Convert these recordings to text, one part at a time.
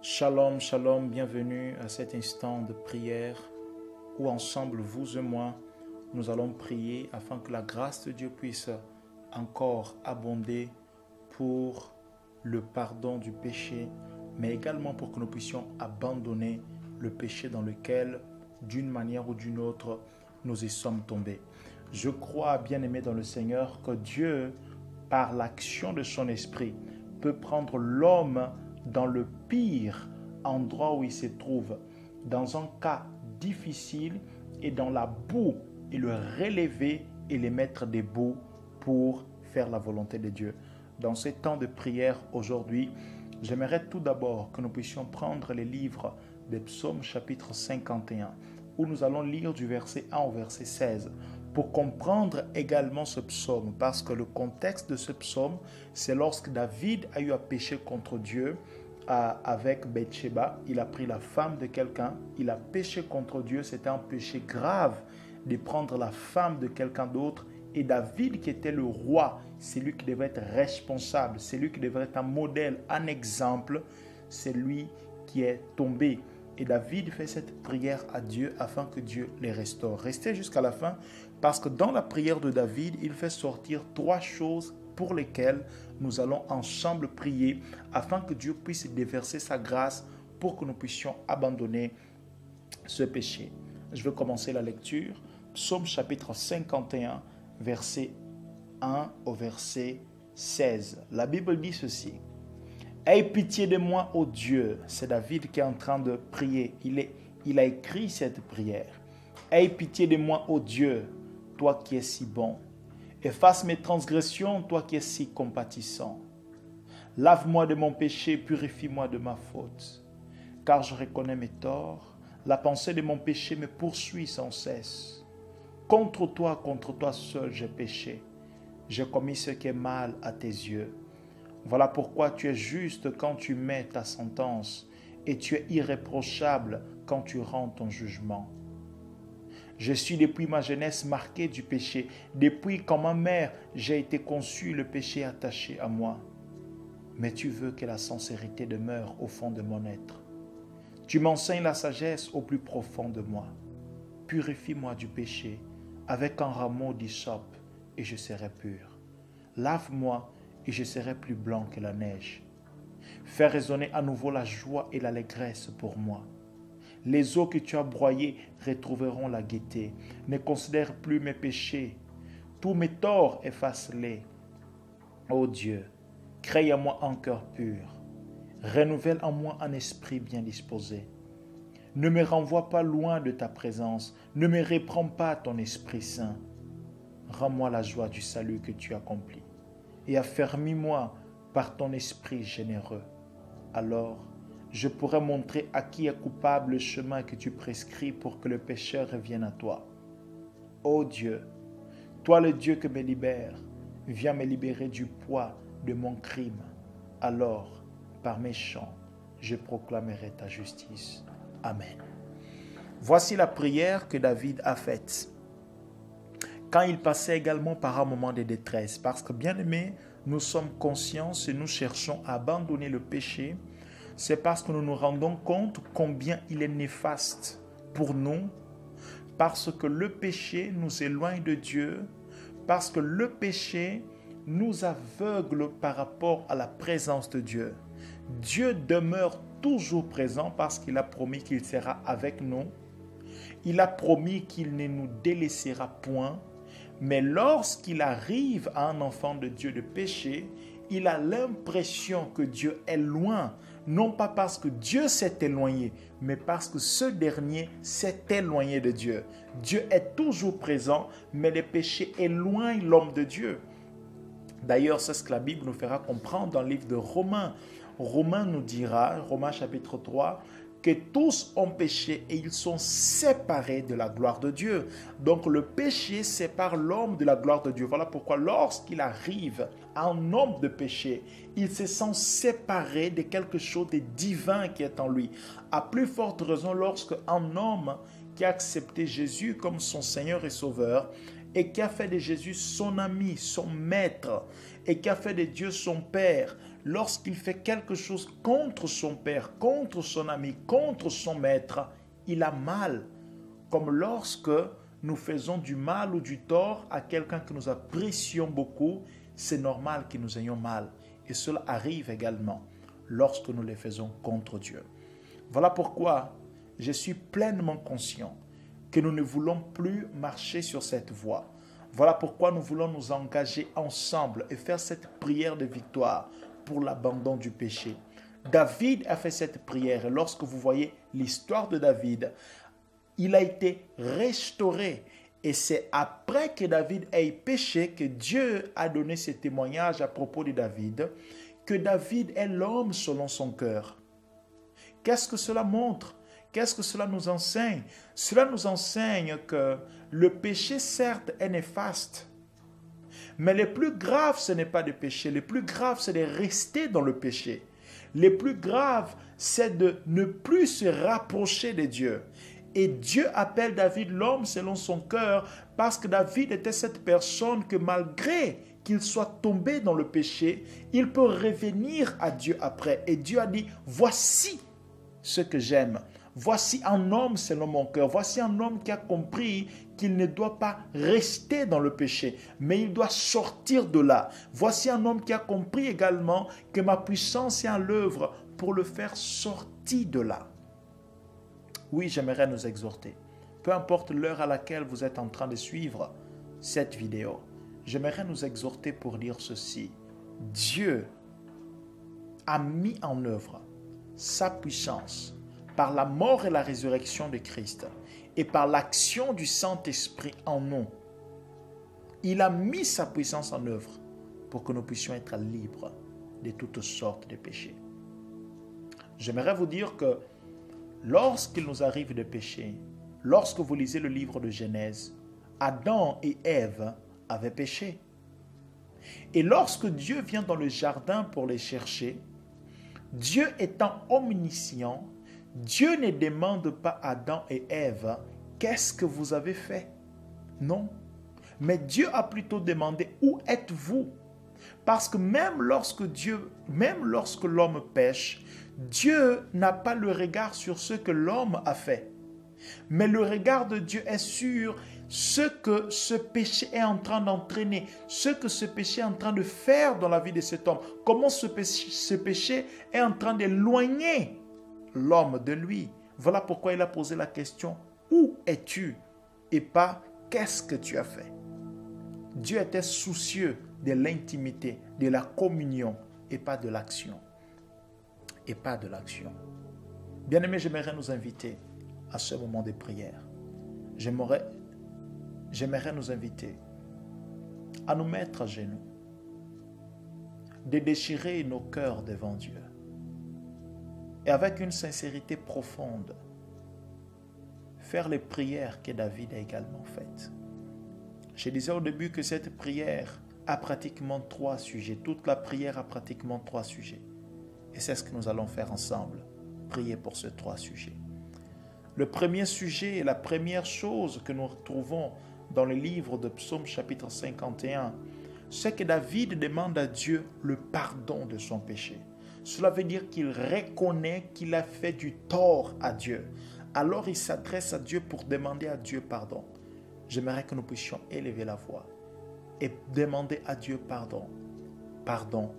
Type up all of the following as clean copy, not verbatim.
Shalom, shalom, bienvenue à cet instant de prière où ensemble, vous et moi, nous allons prier afin que la grâce de Dieu puisse encore abonder pour le pardon du péché, mais également pour que nous puissions abandonner le péché dans lequel, d'une manière ou d'une autre, nous y sommes tombés. Je crois, bien-aimé dans le Seigneur, que Dieu, par l'action de son esprit, peut prendre l'homme dans le pire endroit où il se trouve, dans un cas difficile et dans la boue, et le relever et les mettre debout pour faire la volonté de Dieu. Dans ces temps de prière aujourd'hui, j'aimerais tout d'abord que nous puissions prendre les livres des psaumes chapitre 51, où nous allons lire du verset 1 au verset 16, pour comprendre également ce psaume, parce que le contexte de ce psaume, c'est lorsque David a eu à pécher contre Dieu avec Bathsheba. Il a pris la femme de quelqu'un, il a péché contre Dieu, c'était un péché grave de prendre la femme de quelqu'un d'autre, et David qui était le roi, c'est lui qui devait être responsable, c'est lui qui devait être un modèle, un exemple, c'est lui qui est tombé. Et David fait cette prière à Dieu afin que Dieu les restaure. Restez jusqu'à la fin parce que dans la prière de David, il fait sortir 3 choses pour lesquelles nous allons ensemble prier afin que Dieu puisse déverser sa grâce pour que nous puissions abandonner ce péché. Je vais commencer la lecture. Psaume chapitre 51, verset 1 au verset 16. La Bible dit ceci. Aie pitié de moi, ô Dieu. C'est David qui est en train de prier. Il a écrit cette prière. Aie pitié de moi, ô Dieu, toi qui es si bon. Efface mes transgressions, toi qui es si compatissant. Lave-moi de mon péché, purifie-moi de ma faute. Car je reconnais mes torts. La pensée de mon péché me poursuit sans cesse. Contre toi seul, j'ai péché. J'ai commis ce qui est mal à tes yeux. Voilà pourquoi tu es juste quand tu mets ta sentence et tu es irréprochable quand tu rends ton jugement. Je suis depuis ma jeunesse marqué du péché. Depuis quand ma mère, j'ai été conçu, le péché attaché à moi. Mais tu veux que la sincérité demeure au fond de mon être. Tu m'enseignes la sagesse au plus profond de moi. Purifie-moi du péché avec un rameau d'hysope et je serai pur. Lave-moi et je serai plus blanc que la neige. Fais résonner à nouveau la joie et l'allégresse pour moi. Les eaux que tu as broyées retrouveront la gaieté. Ne considère plus mes péchés. Tous mes torts, efface-les. Ô Dieu, crée en moi un cœur pur. Renouvelle en moi un esprit bien disposé. Ne me renvoie pas loin de ta présence. Ne me reprends pas ton Esprit Saint. Rends-moi la joie du salut que tu accomplis. Et affermis-moi par ton esprit généreux. Alors, je pourrai montrer à qui est coupable le chemin que tu prescris pour que le pécheur revienne à toi. Ô Dieu, toi le Dieu que me libère, viens me libérer du poids de mon crime. Alors, par mes chants, je proclamerai ta justice. Amen. Voici la prière que David a faite quand il passait également par un moment de détresse. Parce que, bien aimé, nous sommes conscients et nous cherchons à abandonner le péché. C'est parce que nous nous rendons compte combien il est néfaste pour nous. Parce que le péché nous éloigne de Dieu. Parce que le péché nous aveugle par rapport à la présence de Dieu. Dieu demeure toujours présent parce qu'il a promis qu'il sera avec nous. Il a promis qu'il ne nous délaissera point. Mais lorsqu'il arrive à un enfant de Dieu de pécher, il a l'impression que Dieu est loin. Non pas parce que Dieu s'est éloigné, mais parce que ce dernier s'est éloigné de Dieu. Dieu est toujours présent, mais le péché éloigne l'homme de Dieu. D'ailleurs, c'est ce que la Bible nous fera comprendre dans le livre de Romains. Romains nous dira, Romains chapitre 3, que tous ont péché et ils sont séparés de la gloire de Dieu. Donc le péché sépare l'homme de la gloire de Dieu. Voilà pourquoi lorsqu'il arrive à un homme de péché, il se sent séparé de quelque chose de divin qui est en lui. À plus forte raison lorsque un homme qui a accepté Jésus comme son Seigneur et Sauveur et qui a fait de Jésus son ami, son maître et qui a fait de Dieu son Père, lorsqu'il fait quelque chose contre son père, contre son ami, contre son maître, il a mal. Comme lorsque nous faisons du mal ou du tort à quelqu'un que nous apprécions beaucoup, c'est normal que nous ayons mal. Et cela arrive également lorsque nous les faisons contre Dieu. Voilà pourquoi je suis pleinement conscient que nous ne voulons plus marcher sur cette voie. Voilà pourquoi nous voulons nous engager ensemble et faire cette prière de victoire pour l'abandon du péché. David a fait cette prière et lorsque vous voyez l'histoire de David, il a été restauré. Et c'est après que David ait péché que Dieu a donné ce témoignage à propos de David, que David est l'homme selon son cœur. Qu'est-ce que cela montre? Qu'est-ce que cela nous enseigne? Cela nous enseigne que le péché, certes, est néfaste. Mais le plus grave, ce n'est pas de pécher. Le plus grave, c'est de rester dans le péché. Le plus grave, c'est de ne plus se rapprocher de Dieu. Et Dieu appelle David l'homme selon son cœur parce que David était cette personne que malgré qu'il soit tombé dans le péché, il peut revenir à Dieu après. Et Dieu a dit, voici ce que j'aime. Voici un homme selon mon cœur. Voici un homme qui a compris qu'il ne doit pas rester dans le péché, mais il doit sortir de là. Voici un homme qui a compris également que ma puissance est à l'œuvre pour le faire sortir de là. Oui, j'aimerais nous exhorter. Peu importe l'heure à laquelle vous êtes en train de suivre cette vidéo, j'aimerais nous exhorter pour dire ceci. Dieu a mis en œuvre sa puissance par la mort et la résurrection de Christ et par l'action du Saint-Esprit en nous. Il a mis sa puissance en œuvre pour que nous puissions être libres de toutes sortes de péchés. J'aimerais vous dire que lorsqu'il nous arrive de pécher, lorsque vous lisez le livre de Genèse, Adam et Ève avaient péché. Et lorsque Dieu vient dans le jardin pour les chercher, Dieu étant omniscient, Dieu ne demande pas à Adam et Ève, qu'est-ce que vous avez fait? Non. Mais Dieu a plutôt demandé, où êtes-vous? Parce que même lorsque l'homme pêche, Dieu n'a pas le regard sur ce que l'homme a fait. Mais le regard de Dieu est sur ce que ce péché est en train d'entraîner, ce que ce péché est en train de faire dans la vie de cet homme. Comment ce péché est en train d'éloigner l'homme de lui. Voilà pourquoi il a posé la question, où es-tu? Et pas, qu'est-ce que tu as fait? Dieu était soucieux de l'intimité, de la communion et pas de l'action. Et pas de l'action. Bien-aimés, j'aimerais nous inviter à ce moment de prière. J'aimerais nous inviter à nous mettre à genoux, de déchirer nos cœurs devant Dieu et avec une sincérité profonde, faire les prières que David a également faites. Je disais au début que cette prière a pratiquement 3 sujets. Toute la prière a pratiquement 3 sujets. Et c'est ce que nous allons faire ensemble. Prier pour ces 3 sujets. Le premier sujet et la première chose que nous retrouvons dans le livre de Psaume chapitre 51, c'est que David demande à Dieu le pardon de son péché. Cela veut dire qu'il reconnaît qu'il a fait du tort à Dieu. Alors il s'adresse à Dieu pour demander à Dieu pardon. J'aimerais que nous puissions élever la voix et demander à Dieu pardon. Pardon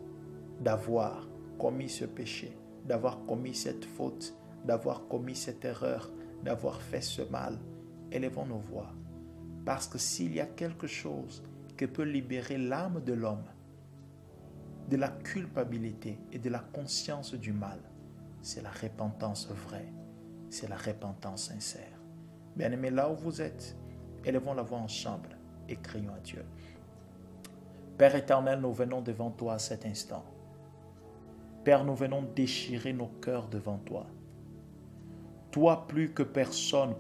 d'avoir commis ce péché, d'avoir commis cette faute, d'avoir commis cette erreur, d'avoir fait ce mal. Élevons nos voix. Parce que s'il y a quelque chose qui peut libérer l'âme de l'homme de la culpabilité et de la conscience du mal, c'est la repentance vraie, c'est la repentance sincère. Bien-aimés, là où vous êtes, élevons la voix ensemble et crions à Dieu. Père éternel, nous venons devant toi à cet instant. Père, nous venons déchirer nos cœurs devant toi. Toi, plus que personne,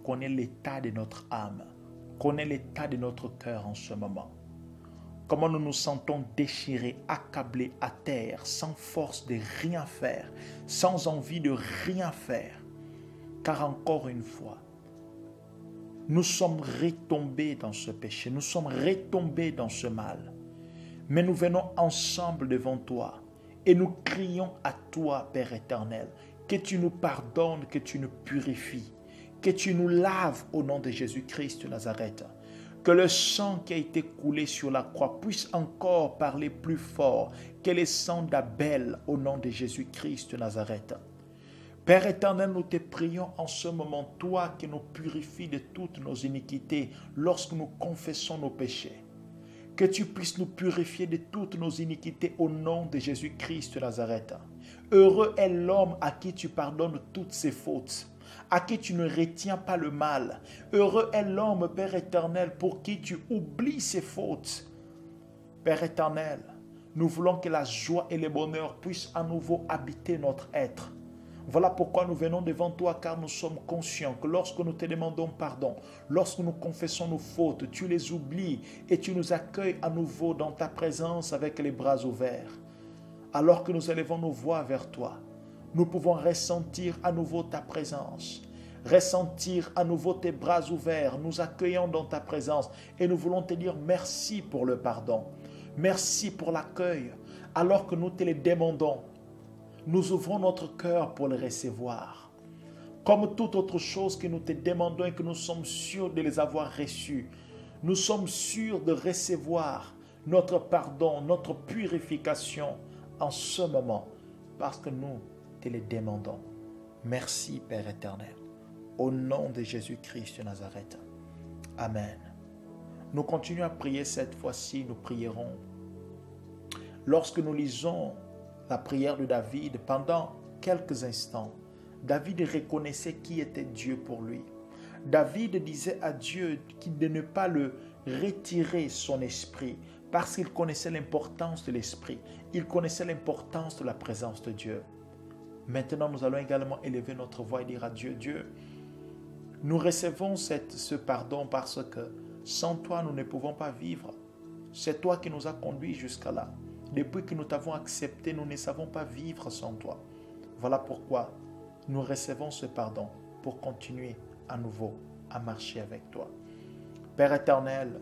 connais l'état de notre âme, connais l'état de notre cœur en ce moment. Comment nous nous sentons déchirés, accablés à terre, sans force de rien faire, sans envie de rien faire. Car encore une fois, nous sommes retombés dans ce péché, nous sommes retombés dans ce mal. Mais nous venons ensemble devant toi et nous crions à toi, Père éternel, que tu nous pardonnes, que tu nous purifies, que tu nous laves au nom de Jésus-Christ de Nazareth. Que le sang qui a été coulé sur la croix puisse encore parler plus fort que le sang d'Abel au nom de Jésus-Christ de Nazareth. Père éternel, nous te prions en ce moment, toi qui nous purifies de toutes nos iniquités lorsque nous confessons nos péchés. Que tu puisses nous purifier de toutes nos iniquités au nom de Jésus-Christ de Nazareth. Heureux est l'homme à qui tu pardonnes toutes ses fautes, à qui tu ne retiens pas le mal. Heureux est l'homme, Père éternel, pour qui tu oublies ses fautes. Père éternel, nous voulons que la joie et le bonheur puissent à nouveau habiter notre être. Voilà pourquoi nous venons devant toi, car nous sommes conscients que lorsque nous te demandons pardon, lorsque nous confessons nos fautes, tu les oublies et tu nous accueilles à nouveau dans ta présence avec les bras ouverts. Alors que nous élevons nos voix vers toi, nous pouvons ressentir à nouveau ta présence, ressentir à nouveau tes bras ouverts, nous accueillons dans ta présence et nous voulons te dire merci pour le pardon, merci pour l'accueil, alors que nous te le demandons. Nous ouvrons notre cœur pour le recevoir. Comme toute autre chose que nous te demandons et que nous sommes sûrs de les avoir reçus, nous sommes sûrs de recevoir notre pardon, notre purification en ce moment, parce que nous te le demandons. Merci Père éternel, au nom de Jésus-Christ de Nazareth. Amen. Nous continuons à prier cette fois-ci, nous prierons. Lorsque nous lisons la prière de David, pendant quelques instants, David reconnaissait qui était Dieu pour lui. David disait à Dieu qu'il de ne pas le retirer son esprit, parce qu'il connaissait l'importance de l'esprit. Il connaissait l'importance de la présence de Dieu. Maintenant, nous allons également élever notre voix et dire à Dieu, Dieu, nous recevons ce pardon parce que sans toi, nous ne pouvons pas vivre. C'est toi qui nous as conduits jusqu'à là. Depuis que nous t'avons accepté, nous ne savons pas vivre sans toi. Voilà pourquoi nous recevons ce pardon pour continuer à nouveau à marcher avec toi. Père éternel,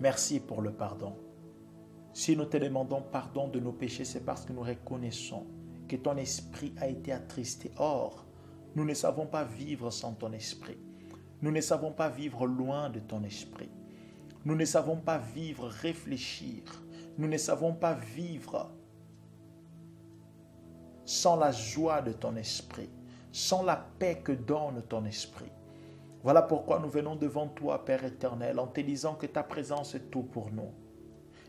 merci pour le pardon. Si nous te demandons pardon de nos péchés, c'est parce que nous reconnaissons que ton esprit a été attristé. Or, nous ne savons pas vivre sans ton esprit. Nous ne savons pas vivre loin de ton esprit. Nous ne savons pas vivre, réfléchir. Nous ne savons pas vivre sans la joie de ton esprit, sans la paix que donne ton esprit. Voilà pourquoi nous venons devant toi, Père éternel, en te disant que ta présence est tout pour nous.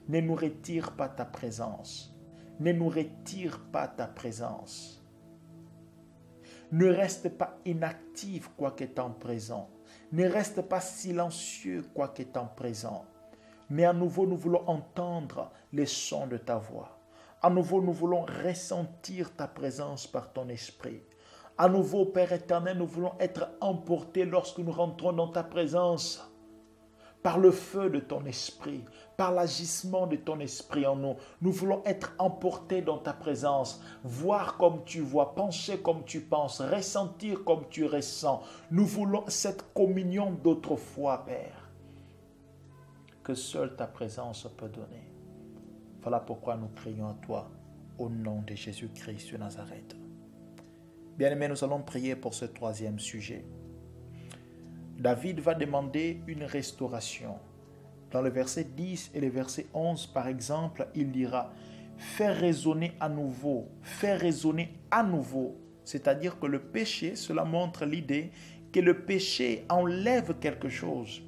Ne nous retire pas ta présence. Ne nous retire pas ta présence. Ne reste pas inactif quoique étant présent. Ne reste pas silencieux quoique étant présent. Mais à nouveau, nous voulons entendre les sons de ta voix. À nouveau, nous voulons ressentir ta présence par ton esprit. À nouveau, Père éternel, nous voulons être emportés lorsque nous rentrons dans ta présence. Par le feu de ton esprit, par l'agissement de ton esprit en nous. Nous voulons être emportés dans ta présence, voir comme tu vois, penser comme tu penses, ressentir comme tu ressens. Nous voulons cette communion d'autrefois, Père, que seule ta présence peut donner. Voilà pourquoi nous crions à toi, au nom de Jésus-Christ de Nazareth. Bien-aimés, nous allons prier pour ce troisième sujet. David va demander une restauration. Dans le verset 10 et le verset 11, par exemple, il dira « Faire raisonner à nouveau », « Faire raisonner à nouveau », c'est-à-dire que le péché, cela montre l'idée que le péché enlève quelque chose.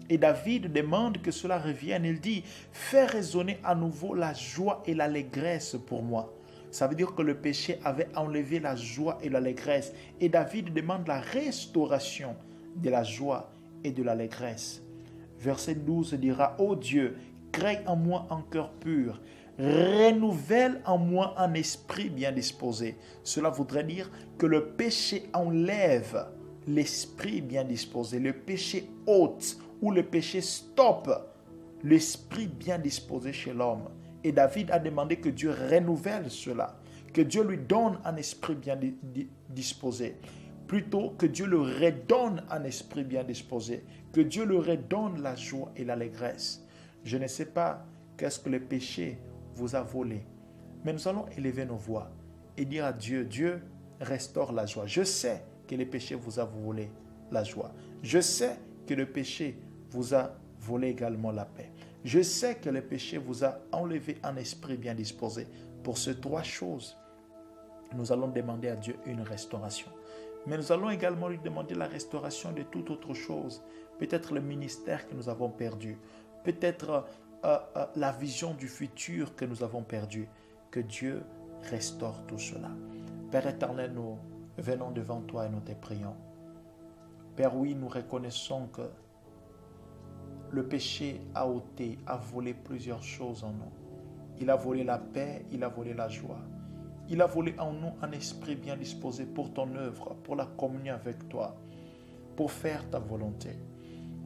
Et David demande que cela revienne. Il dit « Fais résonner à nouveau la joie et l'allégresse pour moi ». Ça veut dire que le péché avait enlevé la joie et l'allégresse. Et David demande la restauration de la joie et de l'allégresse. Verset 12 dira « Ô Dieu, crée en moi un cœur pur, renouvelle en moi un esprit bien disposé. » Cela voudrait dire que le péché enlève l'esprit bien disposé. Le péché ôte ou le péché stoppe l'esprit bien disposé chez l'homme. Et David a demandé que Dieu renouvelle cela, que Dieu lui donne un esprit bien disposé. Plutôt que Dieu le redonne un esprit bien disposé, que Dieu le redonne la joie et l'allégresse. Je ne sais pas qu'est-ce que le péché vous a volé. Mais nous allons élever nos voix et dire à Dieu, Dieu, restaure la joie. Je sais que le péché vous a volé la joie. Je sais que le péché vous a volé également la paix. Je sais que le péché vous a enlevé un esprit bien disposé. Pour ces trois choses, nous allons demander à Dieu une restauration. Mais nous allons également lui demander la restauration de toute autre chose. Peut-être le ministère que nous avons perdu. Peut-être la vision du futur que nous avons perdu. Que Dieu restaure tout cela. Père éternel, nous venons devant toi et nous te prions. Père, oui, nous reconnaissons que le péché a ôté, a volé plusieurs choses en nous. Il a volé la paix, il a volé la joie. Il a volé en nous un esprit bien disposé pour ton œuvre, pour la communion avec toi, pour faire ta volonté.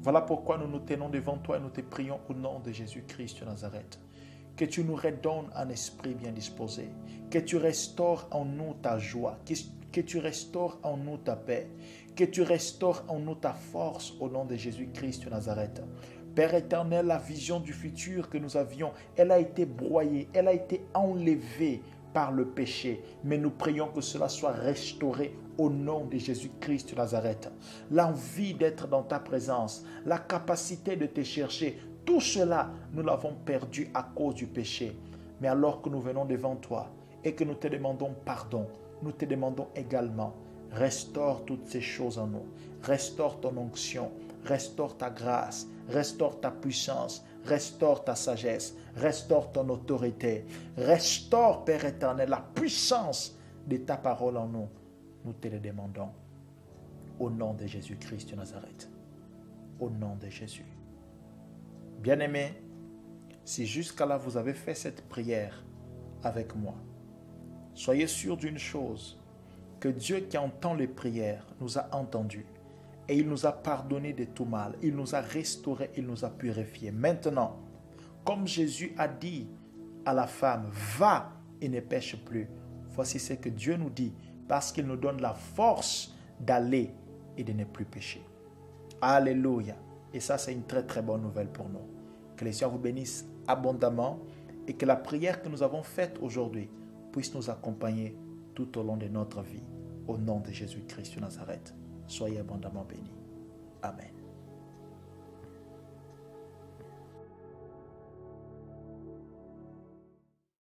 Voilà pourquoi nous nous tenons devant toi et nous te prions au nom de Jésus-Christ de Nazareth. Que tu nous redonnes un esprit bien disposé, que tu restaures en nous ta joie, que tu restaures en nous ta paix, que tu restaures en nous ta force au nom de Jésus-Christ de Nazareth. Père éternel, la vision du futur que nous avions, elle a été broyée, elle a été enlevée par le péché. Mais nous prions que cela soit restauré au nom de Jésus-Christ de Nazareth. L'envie d'être dans ta présence, la capacité de te chercher, tout cela, nous l'avons perdu à cause du péché. Mais alors que nous venons devant toi et que nous te demandons pardon, nous te demandons également, restaure toutes ces choses en nous. Restaure ton onction, restaure ta grâce, restaure ta puissance, restaure ta sagesse, restaure ton autorité. Restaure, Père éternel, la puissance de ta parole en nous. Nous te le demandons. Au nom de Jésus-Christ de Nazareth. Au nom de Jésus. Bien-aimés, si jusqu'à là vous avez fait cette prière avec moi, soyez sûrs d'une chose, que Dieu qui entend les prières nous a entendus et il nous a pardonné de tout mal, il nous a restaurés, il nous a purifiés. Maintenant, comme Jésus a dit à la femme, va et ne pêche plus, voici ce que Dieu nous dit, parce qu'il nous donne la force d'aller et de ne plus pécher. Alléluia. Et ça, c'est une très très bonne nouvelle pour nous. Que les Seigneur vous bénisse abondamment et que la prière que nous avons faite aujourd'hui puisse nous accompagner tout au long de notre vie. Au nom de Jésus-Christ de Nazareth, soyez abondamment bénis. Amen.